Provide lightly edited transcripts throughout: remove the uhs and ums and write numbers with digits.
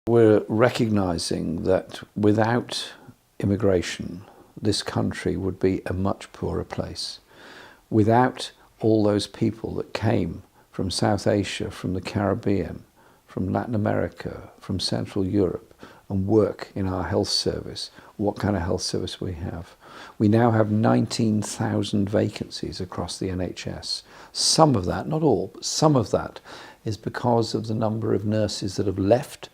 We're recognising that without immigration, this country would be a much poorer place. Without all those people that came from South Asia, from the Caribbean, from Latin America, from Central Europe, and work in our health service, what kind of health service we have. We now have 19,000 vacancies across the NHS. Some of that, not all, but some of that is because of the number of nurses that have left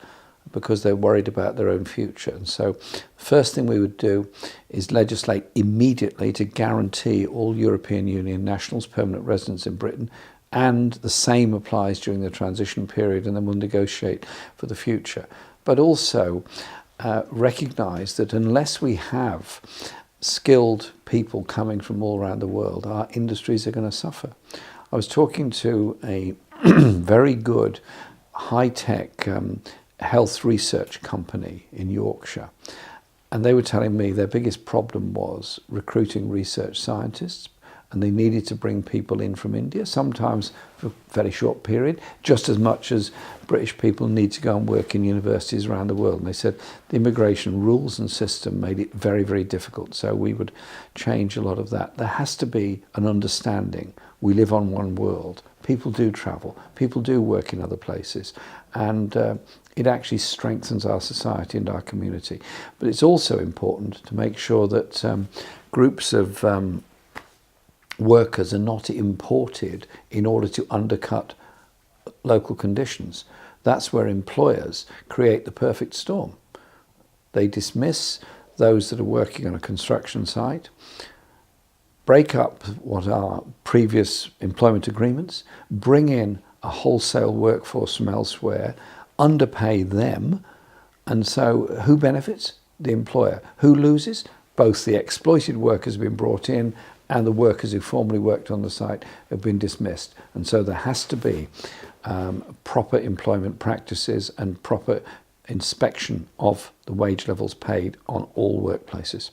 because they're worried about their own future. And so the first thing we would do is legislate immediately to guarantee all European Union nationals permanent residence in Britain, and the same applies during the transition period, and then we'll negotiate for the future. But also recognise that unless we have skilled people coming from all around the world, our industries are going to suffer. I was talking to a very good high-tech health research company in Yorkshire, and they were telling me their biggest problem was recruiting research scientists, and they needed to bring people in from India, sometimes for a very short period, just as much as British people need to go and work in universities around the world. And they said the immigration rules and system made it very, very difficult. So we would change a lot of that. There has to be an understanding. We live on one world. People do travel. People do work in other places. And it actually strengthens our society and our community. But it's also important to make sure that groups of workers are not imported in order to undercut local conditions. That's where employers create the perfect storm. They dismiss those that are working on a construction site, break up what are previous employment agreements, bring in a wholesale workforce from elsewhere, underpay them, and so who benefits? The employer. Who loses? Both the exploited workers have been brought in and the workers who formerly worked on the site have been dismissed. And so there has to be proper employment practices and proper inspection of the wage levels paid on all workplaces.